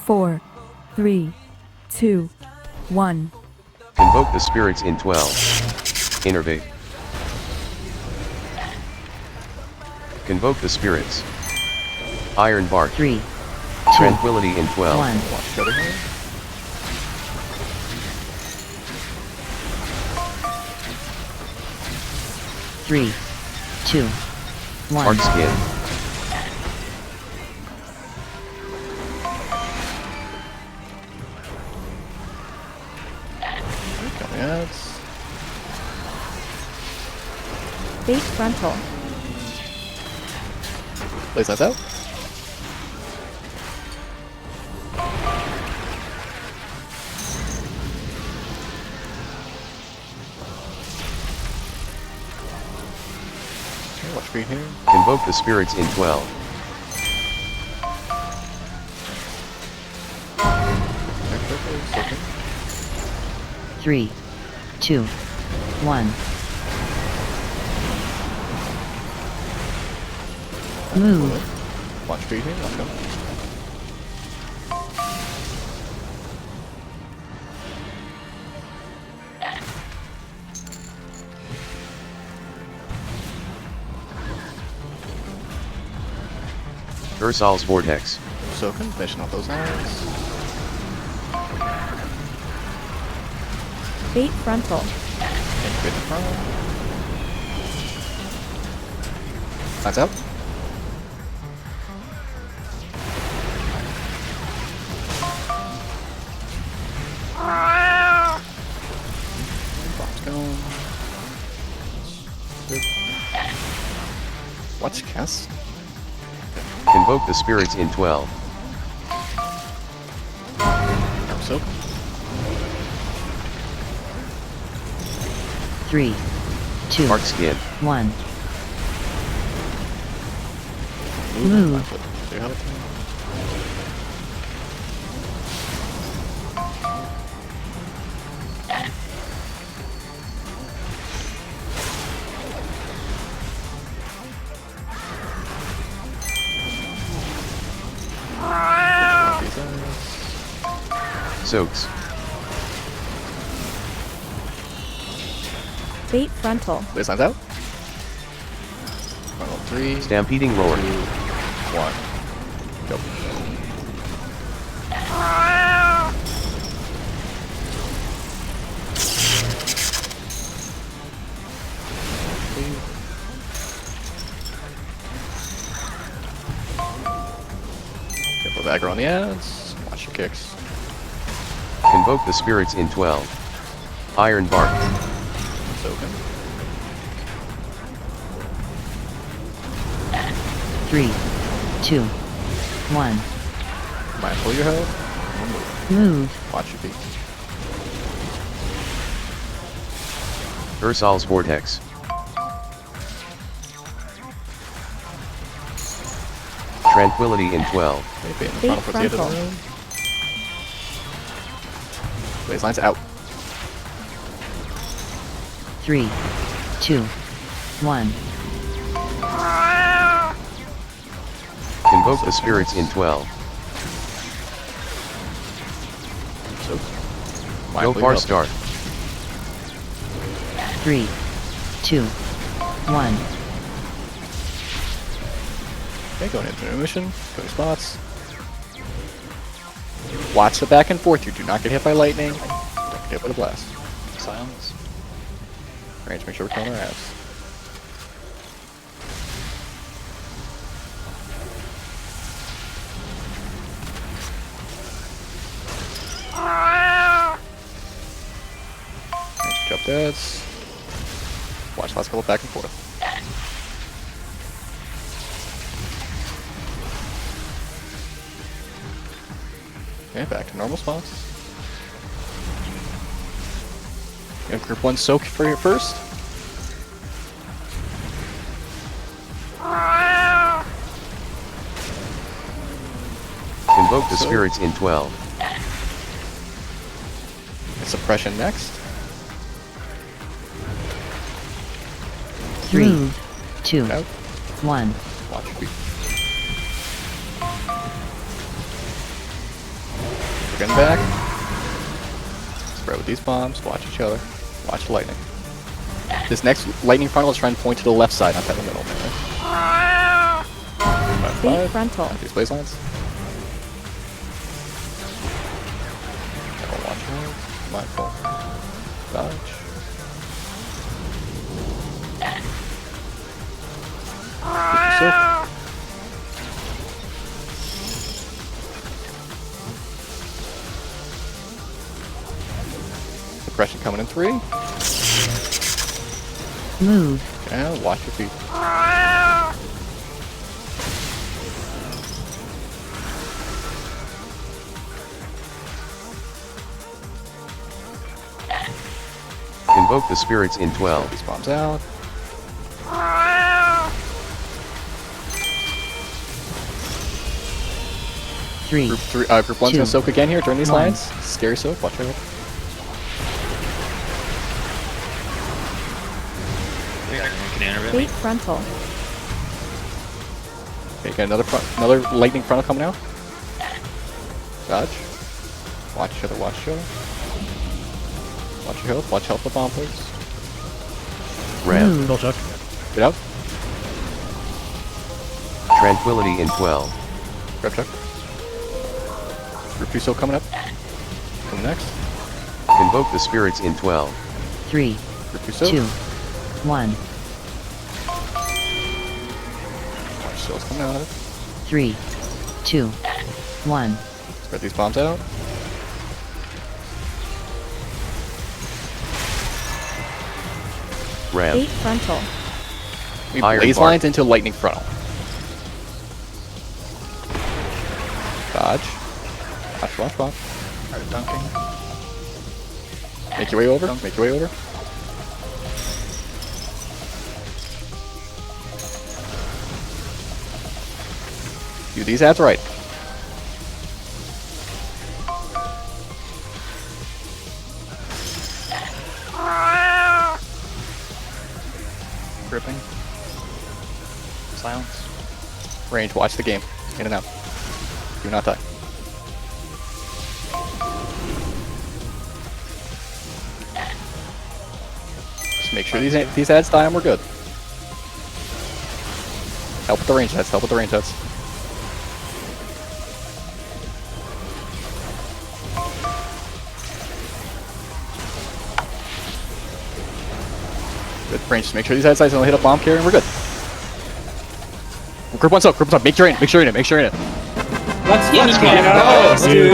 4, 3, 2, 1. Invoke the spirits in 12. Innervate. Convoke the spirits. Iron Bark. 3, 2, Tranquility in 12. 1. Watch over here. Three, 2, 1. Hard skin. Coming out. Bait frontal. Blaze lights out. Okay, watch green here. Invoke the spirits in 12. Okay. 3, 2, 1. Move. Watch green here. Watch go. Ursal's Vortex. Soaking, finishing off those hands. Bait frontal. And good in front. Lights out. Box going. Good. Watch cast. Invoke the spirits in 12. Soak. 3, 2, Hard skin. 1. Move. Do you have it? Soaks. Bait frontal. Blaze lines out. Final 3, 2, Stampeding Roar. 1. Go. Careful of aggro on the ads. Watch your kicks. Convoke the spirits in 12. Iron Bark. Soaking. 3, 2, 1. Mindful of your health. Move. Watch your feet. Ursal's Vortex. Tranquility in 12. Maybe in the Bait front towards the end of the frontal. room. Blaze lines out. 3, 2, 1. Convoke the spirits in 12. So, Go mindful of your far health. start. 3, 2, 1. Okay, going into intermission. Going spots. Watch the back and forth. You do not get hit by lightning. Don't get hit by the blast. Silence. Range, make sure we're killing our abs. Range, jump deads. Watch last couple back and forth. Okay, back to normal spots. You have group 1 soak for your first. Convoke the spirits in 12. And suppression next. 3, 2, Out. 1. Watch your feet. We're getting back. Spread with these bombs. Watch each other. Watch the lightning. This next lightning frontal is trying to point to the left side, not that in the middle. Bait frontal. These blaze lines. Watch out. Mindful. Dodge. Suppression coming in 3. Move. And watch your feet. Invoke the spirits in 12. These bombs out. Three. Group 1's gonna Two. soak again here during these One. lines. Scary soak, watch out. Bait frontal. Okay, got another lightning frontal coming out. Dodge. Watch each other, watch each other. Watch your health, watch health with bomb please. Ram. Move. Get out. Tranquility in 12. Grab check. Group 2 soak coming up. Coming next. Invoke the spirits in 12. 3, Group 2 soak. 2, 1. Watch souls coming out of it. 3, 2, 1. Spread these bombs out. Ram. Bait frontal. We Iron blaze bar. lines into lightning frontal. Dodge. Watch. Alright, dunking. Make your way over. Make your way over. Do these ads right. Gripping. Silence. Range. Watch the game. In and out. Do not die. Just make sure these ads die and we're good. Help with the range heads. Help with the range heads. Good range. Just make sure these head sides don't hit a bomb carrier and we're good. Group 1's up. Make sure you're in it. Make sure you're in it. Let's go, dude.